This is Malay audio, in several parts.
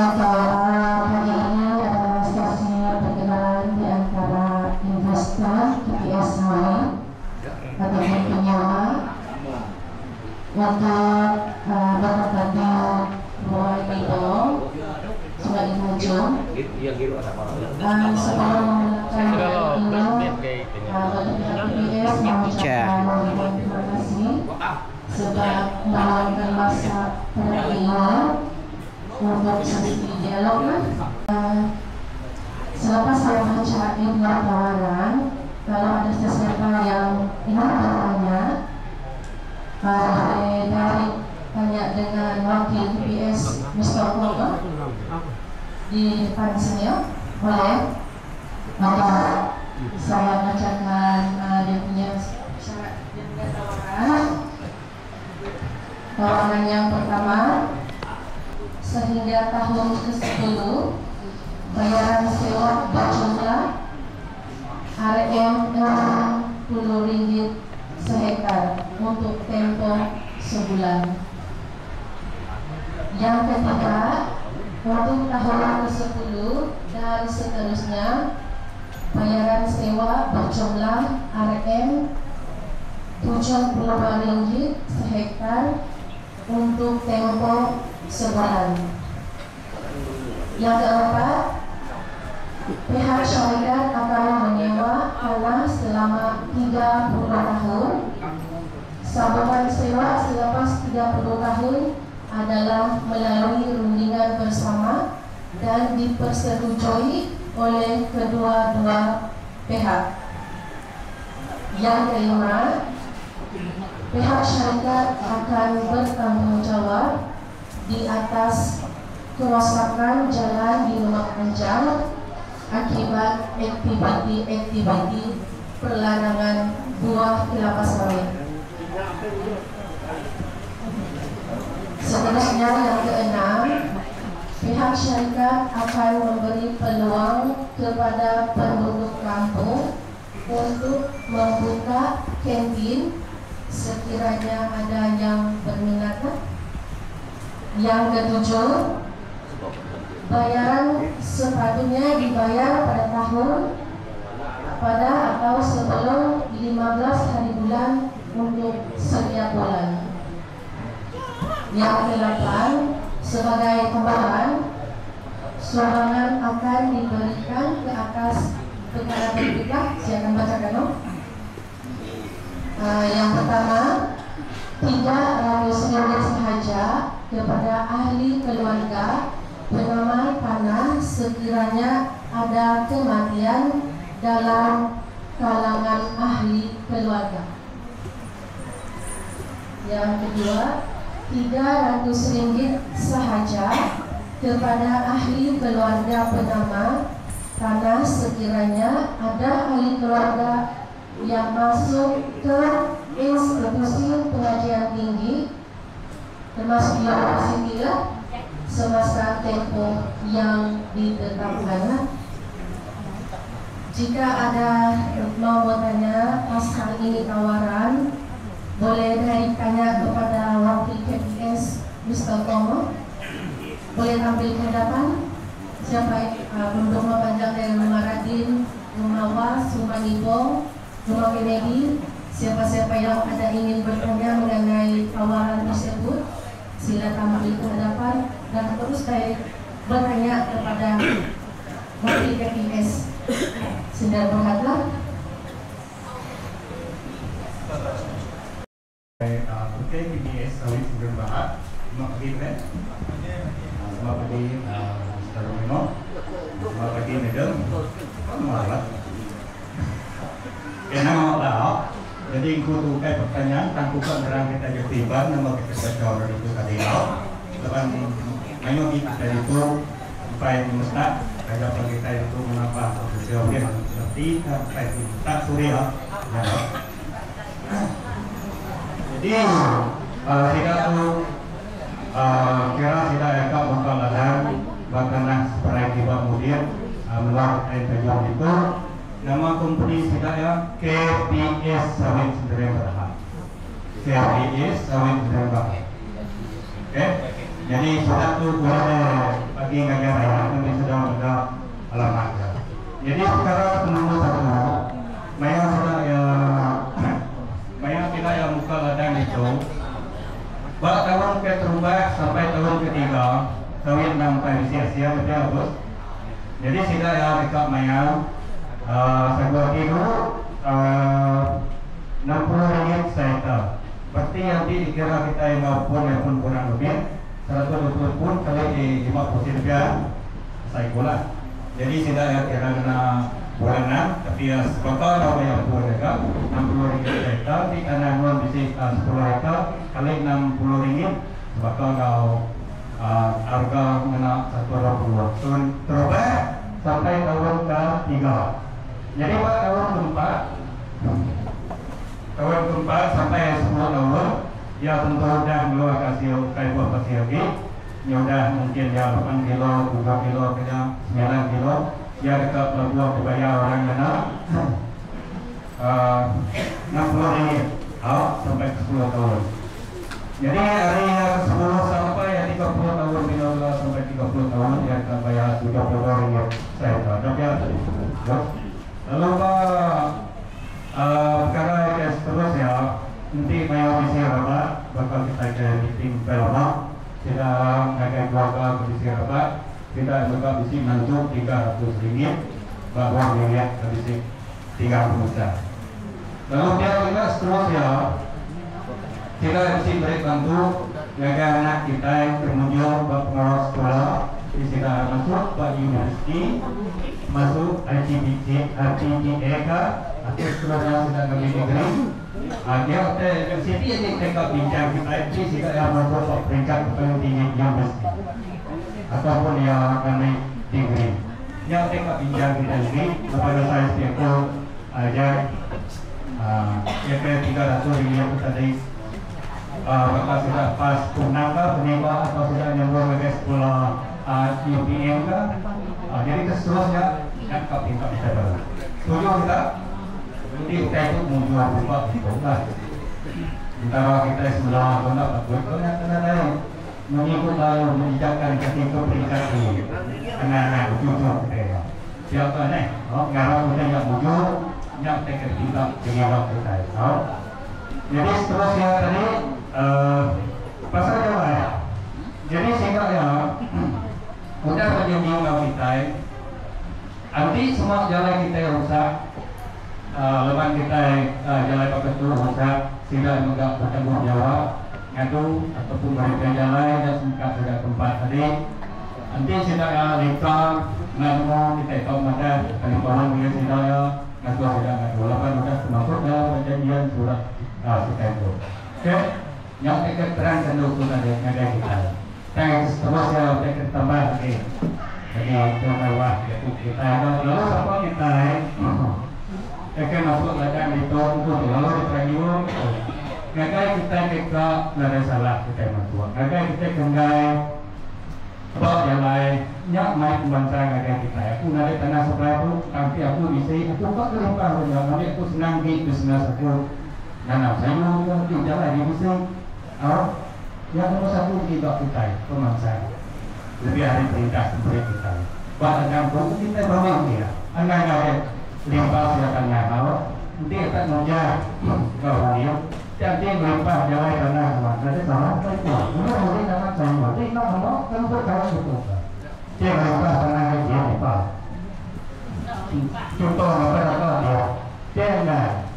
Hari ini adalah sesi perkenalan di antara investor TPS Hawaii ataupun penyewa untuk berkata Roy Mito sebagai pengunjung. Dan sebelum memulakan bagi TPS mengucapkan terima kasih sebab meluangkan masa penerimaan untuk sesi dialog. Selepas saya membaca email tawaran, kalau ada sesiapa yang ingin bertanya, boleh tanya dengan wakil TPS Mr. Okogo di depan sini ya, boleh. Maka saya bacakan dia punya syarat dan tawaran. Tawaran yang pertama, sehingga tahun ke-10 bayaran sewa berjumlah Rp60 sehektar untuk tempo sebulan. Yang ketiga, untuk tahun ke-10 dan seterusnya bayaran sewa berjumlah Rp72 sehektar untuk tempo sebulan. Yang keempat, pihak syarikat akan menyewa tanah selama 30 tahun. Sambungan sewa selepas 30 tahun adalah melalui rundingan bersama dan dipersetujui oleh kedua-dua pihak. Yang kelima, pihak syarikat akan bertanggung jawab di atas kerusakan jalan di Lumak Anjang akibat aktiviti perlarangan buah kelapa sawit. Seterusnya yang keenam, pihak syarikat akan memberi peluang kepada penduduk kampung untuk membuka kantin sekiranya ada yang berminat. Yang ketujuh, bayaran sepatutnya dibayar pada atau sebelum 15 hari bulan untuk setiap bulan. Yang kedelapan, sebagai tambahan, sumbangan akan diberikan ke atas perkara berikutnya. Saya akan bacakan. Yang pertama, Rp300 sahaja kepada ahli keluarga pengamal tanah sekiranya ada kematian dalam kalangan ahli keluarga. Yang kedua, Rp300 sahaja kepada ahli keluarga pengamal tanah sekiranya ada ahli keluarga yang masuk ke institusi pengajian tinggi termasuk universiti semasa tempo yang ditetapkan. Jika ada mau bertanya pasal ini tawaran, boleh tanya kepada wakil KPS Mr. Tomo. Boleh tampil ke hadapan. Siapa penduduk panjang dari Rumah Radin, Rumah Was, Rumah Nibong, Rumah Kennedy, siapa-siapa yang ada ingin bertanya mengenai tawaran tersebut, sila tampil ke hadapan dan terus saya bertanya kepada wakil KPS. Sedang berkatlah. Wakil KPS Sawit Sumber Bahat, selamat pagi Fred, selamat pagi Mr. Romino, selamat pagi Madam. Malah. Nama Allah. Jadi ikut ukai pertanyaan tangkukan berang kita jetiban nama kita baca dari itu kadilau. Depan maino kita dari itu upaya mesta kayak kita itu mengapa sesuatu seperti sampai kita surya. Jadi kita tuh kira kita akan mengkalangan bahkan seperti tiba kemudian melakukan interview itu. Nama company saya KPS Sawit Sumber Bahat. KPS Sawit Sumber Bahat. Oke. Jadi sudah tu boleh bagi negara ya, kami sudah ada alamatnya. Jadi sekarang menunggu satu, Maya sudah ya, Maya kita yang muka ladang itu, bahwa tahun ke-3 sampai tahun ke-3, kawin sampai sia-sia betul bos. Jadi sudah ya dekat Maya, sebuah kilo 60 ringgit saya. Berarti nanti dikira kita yang maupun kurang lebih 120 pun kali 50 rupiah saya pula. Jadi tidak ya kira-kira bulanan, tapi ya total kalau yang 2 hektar 60 ringgit hektar, di kanan non bisi 10 hektar kali 60 ringgit, bakal kau harga kena 120. Terus sampai tahun ke-3. Jadi pak tahun keempat sampai 10 tahun, ya tentu dah keluar kasih kayu buah pasir lagi. Ya udah mungkin ya 8 kilo, 2 kilo, 9 kilo. Ya dekat pelabuhan dibayar orang mana 60 ringgit sampai 10 tahun. Jadi hari yang 10 sampai ya 30 tahun, 15 sampai 30 tahun ya akan bayar 30 ringgit saya terhadap ya. Lalu perkara yang seterusnya nanti bayar bisi rapat bakal kita ke meeting pelama. Kita agak keluarga bisi rapat, kita juga bisi nantuk 300 ringgit, bahwa ringgit bisi 30 juta. Lalu dia juga seterusnya kita mesti beri bantu agar anak kita yang termuncul berpengaruh sekolah, kita masuk ke universiti, masuk RTGA atau seterusnya sudah kami degree. Dia universiti yang mereka bincang kita ini kita yang masuk ke peringkat paling tinggi universiti ataupun yang kami degree. Yang mereka bincang kita ini kepada saya setiap ajar yang 300 ringgit tadi. Bakal sudah pas punangka penimba atau sudah nyambung ke sekolah UPM ke, jadi seterusnya yang kita bisa dalam. Setuju kita? Jadi kita itu menjual berupa kita. Antara kita sebelah kondak betul kena lain mengikut lalu menginjakkan ketika peringkat di anak-anak ujung kita. Siapa nih? Ngarang kita yang ujung, yang teknik kita dengan kita. Jadi seterusnya tadi pasal Jawa ya. Jadi sehingga ya udah menjadi kita. Nanti semua jalan kita yang rusak, leban kita jalan pakai itu rusak, sehingga enggak bertanggung jawab, ngadu ataupun mereka jalan dan semua sudah tempat tadi. Nanti sehingga lika ngadu kita tahu mana kali orang dia sehingga ngadu sudah ngadu, leban sudah masuk dalam perjanjian surat kita itu. Oke. Yang ikut terang kenduk ada kita. Thanks seterusnya kita tambah lagi. Jadi mewah kita lalu apa kita akan masuk ladang itu untuk lalu diterangin. Gagai kita nggak ada salah kita masuk. Gagai kita kengai apa yang lain nyak main pembantu gagai kita. Aku nari tanah sebelah itu nanti aku bisa aku kok terluka nanti aku senang gitu senang aku. Nah saya mau di jalan di bisa. Yang nomor satu tidak kita pemansang lebih hari perintah seperti kita bahkan kampung kita bawa dia anak-anak limpah silakan ngahal nanti akan menjar kalau dia jadi limpah jalan tanah nanti sama itu mungkin anak saya nanti nak mau kan berkawan itu dia limpah tanah dia limpah contoh apa dia enggak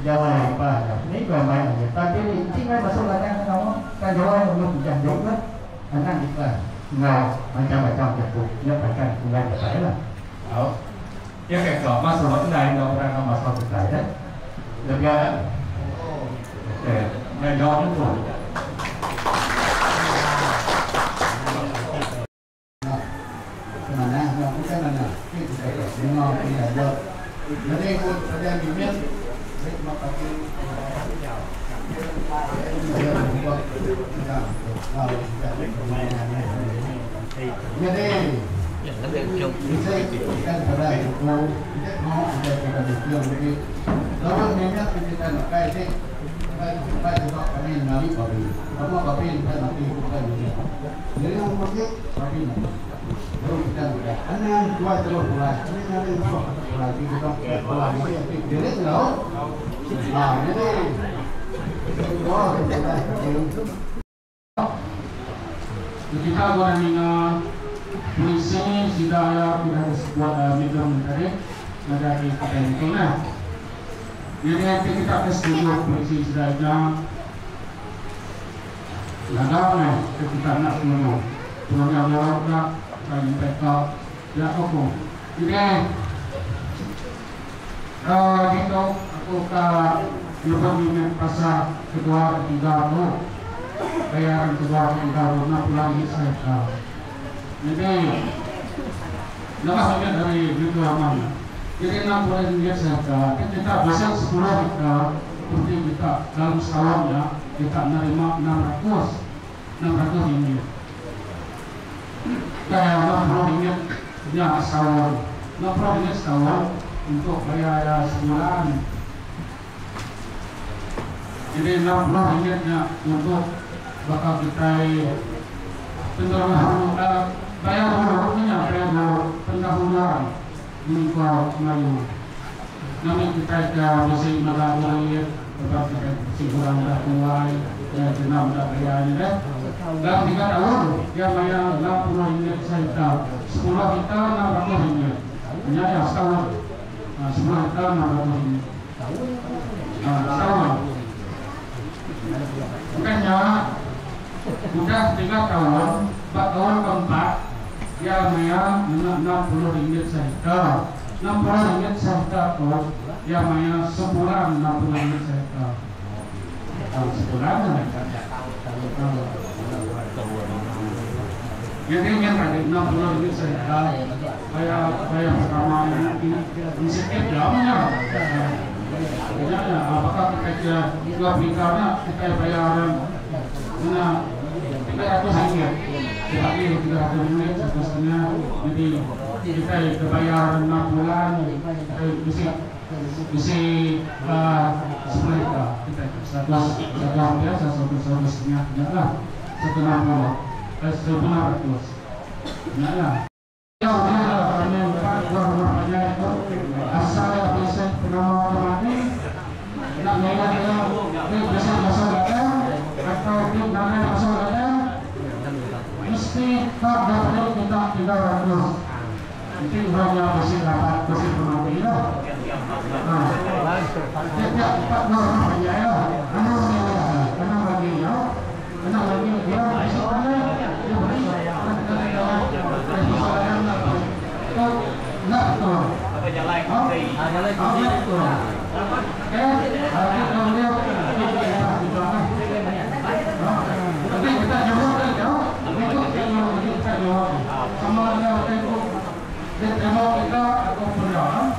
jalan limpah ini gue main aja tapi ini kan masuk ladang kamu kan jalan belum bisa juga anak kita nggak macam-macam jatuhnya bahkan mulai besar lah dia kayak kalau masuk ke lain orang masuk ke lain lebih yang jauh itu mana yang kita mana itu saya semua tidak ada jadi ikut kerja bimbing jadi bisa ikutkan pada itu tidak mau ada kita bilang jadi lawan minyak kita pakai ini kita juga kami ngali baru Kamu kapin kan nanti bukan ini. Jadi yang penting kapin. Baru kita buka. Anak dua telur bulan. Ini nanti masuk lagi kita bulan ini. Jadi tahu. Nah ini. Oh kita. Ketika gua nina polisi sudah tidak sebuah media menarik dari kapten itu nah. Jadi kita keseluruh polisi sudah Nagawin ketika nak semua punya orang tak kain peta ya aku ini gitu aku ke Yubang pasar kedua ketiga tu bayaran kedua ketiga nak pulang saya jadi nama saya dari itu aman jadi nak pulang saya kita bisa 10 kita seperti kita dalam setahun ya kita nerima 600 ringgit kayak 60 ringgit ya setahun 60 ringgit setahun untuk bayar sebulan jadi 60 ringgitnya untuk bakal kita bayar pendahuluan untuk Melayu namun kita bisa melalui seperti kurang berkuai dan jenam tak bayar ini dalam 3 tahun dia bayar 60 ringgit saja 10 kita 600 ringgit hanya ya setahun 10 kita 600 ringgit setahun bukannya sudah 3 tahun 4 tahun keempat dia bayar 60 ringgit saja 60 ringgit saja dia bayar sebulan 60 ringgit saja sebulan jadi yang tadi 60 ringgit saja bayar pertama ini sedikit jamnya apakah kita jual belikannya kita bayaran 300 ringgit tapi 300 ringgit seterusnya jadi kita kebayaran 6 bulan bisa sebenarnya kita 100 biasa 100 lah 160 lah ya asal bisa pengawalan ini nak bisa masuk atau namanya masuk mesti tak dapat kita 300 itu hanya bersih dapat bersih penampilan setiap 4 orang ya anak lagi dia masih ada dia beri nak tu kita jawab sama ada tempoh demo kita atau perjalanan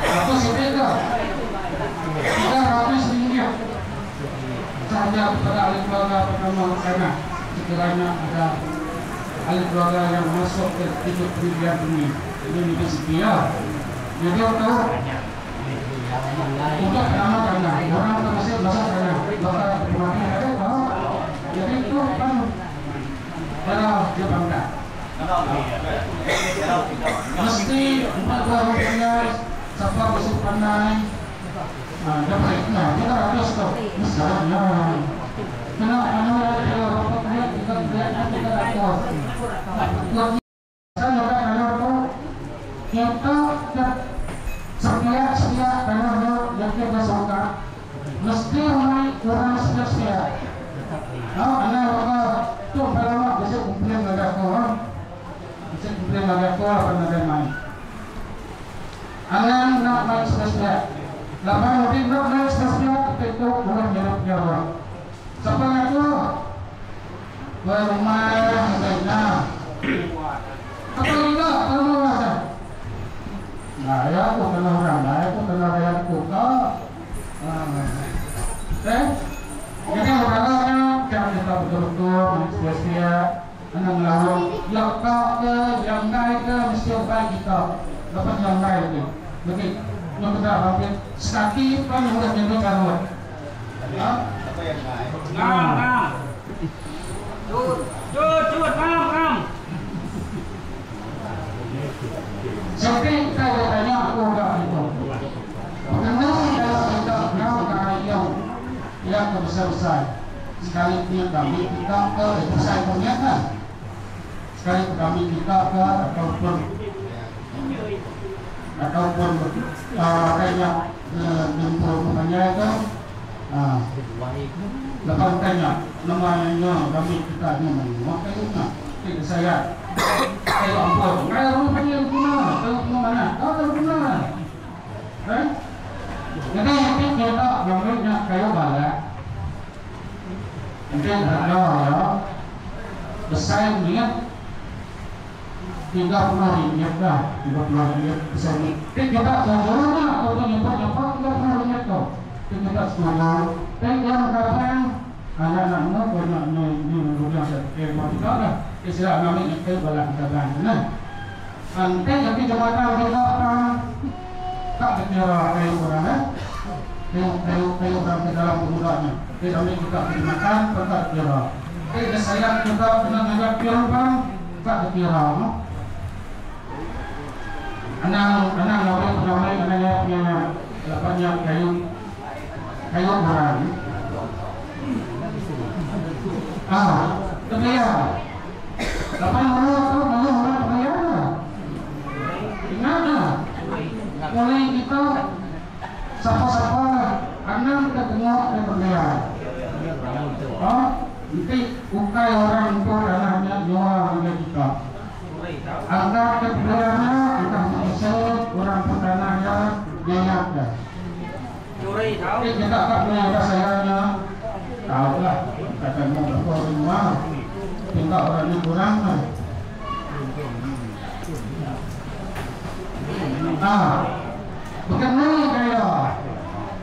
atau sepeda 300 ringgit saja kepada ahli keluarga pertama karena sekiranya ada ahli keluarga yang masuk ke hidup pribadi ini lebih setia jadi tahu untuk nama karena orang termasuk masuk karena bakal kematian ada tahu jadi itu kan pada dia bangga mesti 4 orang punya siapa besok pandai dapat kita harus tahu misalnya kenapa anak dia rapatnya kita tahu saya orang kita setia karena yang kita suka mesti orang setia anak tu kalau bisa kumpulan agak kuat pada main. Anak nak main spesial. Lapan mungkin nak main spesial itu bukan jarak. Siapa itu? Bermain dengan. Apa juga kalau masa? Nah, ya aku kenal orang, aku kenal yang kuka. Jadi orangnya jangan kita betul-betul main spesial. Anak lawan yang naik ke mesti baik kita dapat yang naik itu. Jadi yang kita hampir sekali paling mudah jadi karuan. Ngam. Cut, ngam. Seperti kalau tanya aku enggak itu. Karena kalau kita ngam yang besar-besar. Sekali kami kita ke besar ternyata. Sekali kami kita ke ataupun kayak namanya itu lepas tanya namanya kami kita ini makanya tidak saya kalau ampun kalau rupanya guna kalau mana kalau guna jadi kita namanya kayak bala mungkin ada ya besar niat 30 ringgit dah, 30 ringgit bisa ni. Kita sebenarnya atau nyapa 30 ringgit tu. Kita sekolah. Dan yang kadang anak-anak nak banyak ni rumah saya kita dah. Istilah kami itu balak dagang. Nah, nanti jadi jabatan kita tak kira kayu orang kayu orang di dalam penggunaannya. Kita kita makan tak kira. Jadi saya kita kena ngajak kira tak kira. Anak ramai anaknya punya kayu orang. Kemudian, lapan orang kemudian, ingat mulai kita sapa-sapa anak kita tengok dan kemudian. Nanti ukai orang itu anaknya jual kita. Angkat kebenarannya, angkat manusia, orang perdananya, nyayaknya. Jadi kita tak punya sayanya, tahu lah, kata mau berkuah rumah, tinggal orangnya kurang lah. Bukan ni kaya,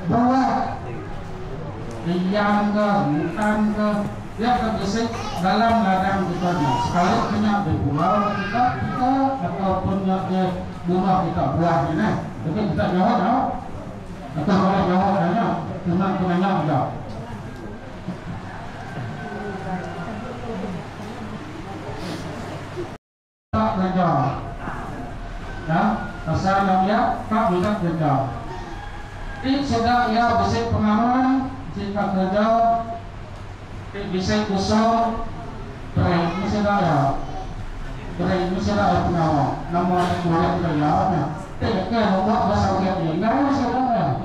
buat, yang ke, bukan ke, dia tergesek dalam ladang kita ni. Sekali punya di pulau kita ataupun di bunga kita buah ni. Jadi kita jawab tak? Atau boleh jawab tanya, kena jawab. Tak kerja, ya, asal dia tak bisa kerja. Ini sudah ia bisik pengalaman jika kerja. Bisa kusau berai ini sudah punya nama murid kerjanya. Tidak orang bahasa ini nggak saudara.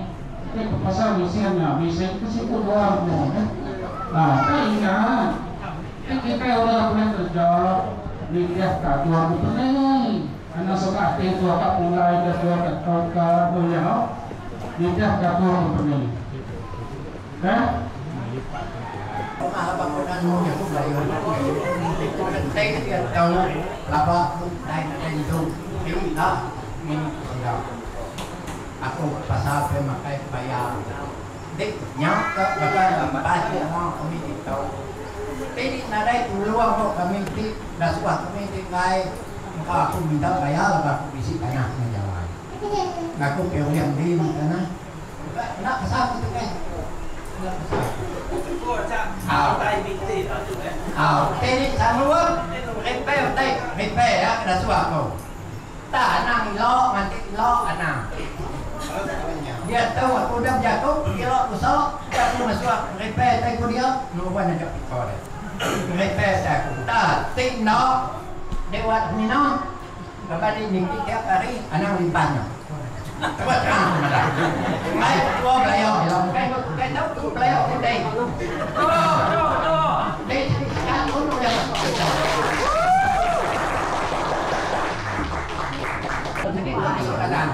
Itu pasal misalnya bisa itu sih doang tu. Ingat kita orang punya kerja di dia tak dua bulan. Anak suka itu tak mulai kedua ketiga tu ya. Di dia tak dua bulan. Abang orang yang mulai penting dia tahu apa dan itu tak ini aku pasal memakai bayar dik nyata bakal baca orang kami tahu jadi nadai peluang kok kami di dasar kami di kai maka aku minta bayar aku bisi tanah menjawab aku pilih yang di mana nak pasal itu kan thế sang luôn hết bé ở đây hết bé á là xóa rồi ta năng lo mà cái lo anh nào dia tahu aku dah jatuh dia lo besar aku masuk hết bé tay của dia lu quan là chụp coi hết bé saya ta tin nó dewa ni nó và ba đi nhìn cái kéo cari anh nào limpah Coba terang Mai tua beliau cái tóc của beliau ở đây đây kan dulu yang jadi masuk dalam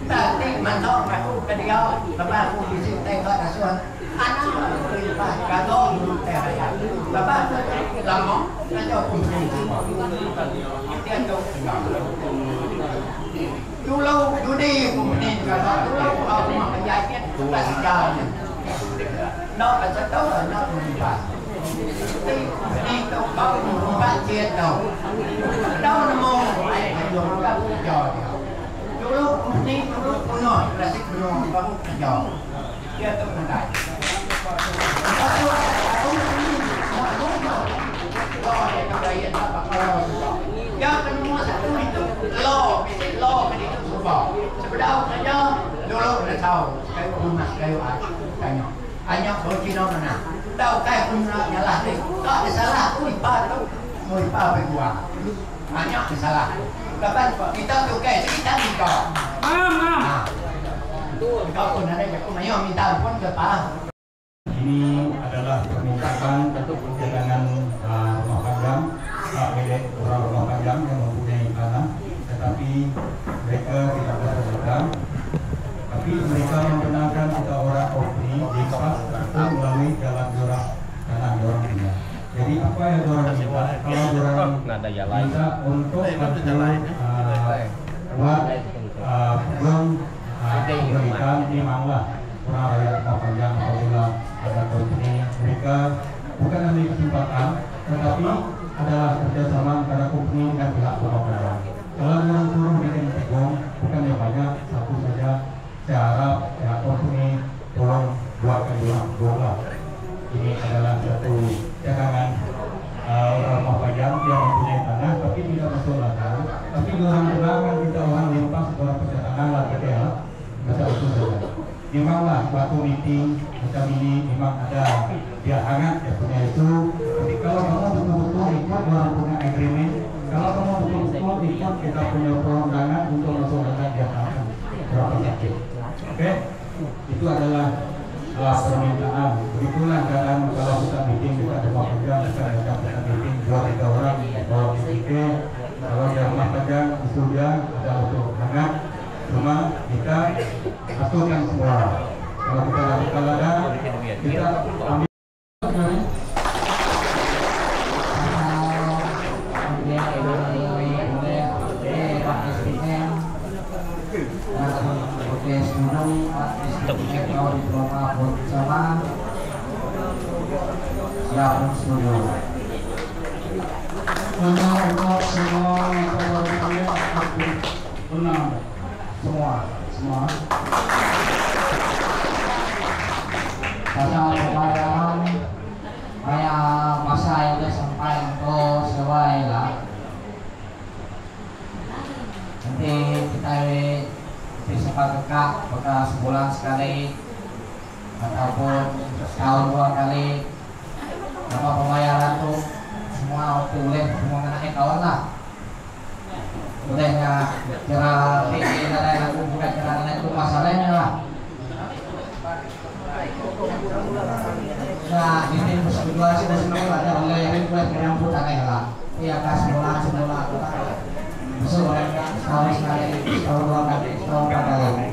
tapi manok aku ke dia bapak aku di sini tengok asuhan anak limpah kalau teh bapak lama kan aku dia tu Dulu judi kemudian kalau aku makan jaket tak sejalan. Nak baca tahu nak berubah. Ini tu kau berubah dia tahu. Tahu nama ayat yang tak kerja dia. Dulu kuno klasik belum baru kerja. Dia tu mengai. Yang kedua satu itu lo itu sebab sebenarnya dulu udah tahu kayu emas kayu tanya hanya bercina mana tahu kayu emas nyalah deh tak ada salah mau ipa berdua hanya salah kapan kita tuh kayak kita nikah kau pun ada yang mayo minta pun ke pak. Ini adalah permintaan untuk kedatangan rumah panggang milik orang rumah panggang yang mempunyai tanah, tetapi mereka tidak berkenan. Tapi mereka membenarkan kita orang opini dipas untuk melalui jalan orang tanah orang punya. Jadi apa yang orang minta, kalau orang minta untuk buat belum pemerintahan memanglah orang rakyat rumah panggang apabila ada opini mereka bukan hanya kesempatan, tetapi adalah kerjasama antara opini dengan pihak rumah panggang. Kalau orang suruh bikin tegung, bukan yang banyak, satu saja. Saya harap pihak opini tolong buatkan bola. Ini adalah satu cadangan orang rumah panggang yang mempunyai tanah, tapi tidak masuk ladang. Tapi orang benangan kita orang limpas orang percadangan lagi dia, macam itu saja. Memanglah waktu meeting macam ini memang ada dia hangat ya punya itu. Jadi kalau kamu betul-betul ikut orang punya agreement, kalau kamu betul-betul ikut kita punya perundangan untuk masuk ladang dia akan berapa sakit. Oke, itu adalah permintaan. Begitulah keadaan kalau kita meeting kita ada rumah panggang, kita meeting 2-3 orang bawa PPT. Kalau ada rumah panggang sudah ada untuk hangat. Cuma kita aturkan semua. Kalau kita lakukan ladang, kita ambil semua pasal pembayaran kayak masa yang udah sampai untuk sesuai lah. Nanti kita bisa pakai apakah sebulan sekali ataupun setahun 2 kali. Nama pembayaran tuh semua boleh semua anaknya kawan lah. Bolehnya cara ini ada aku bukan cara itu masalahnya lah. Nah ini kedua sudah semua ada oleh yang buat menyambut aneh lah. Iya semula besok mereka setahun sekali, setahun 2 kali, setahun 4 kali.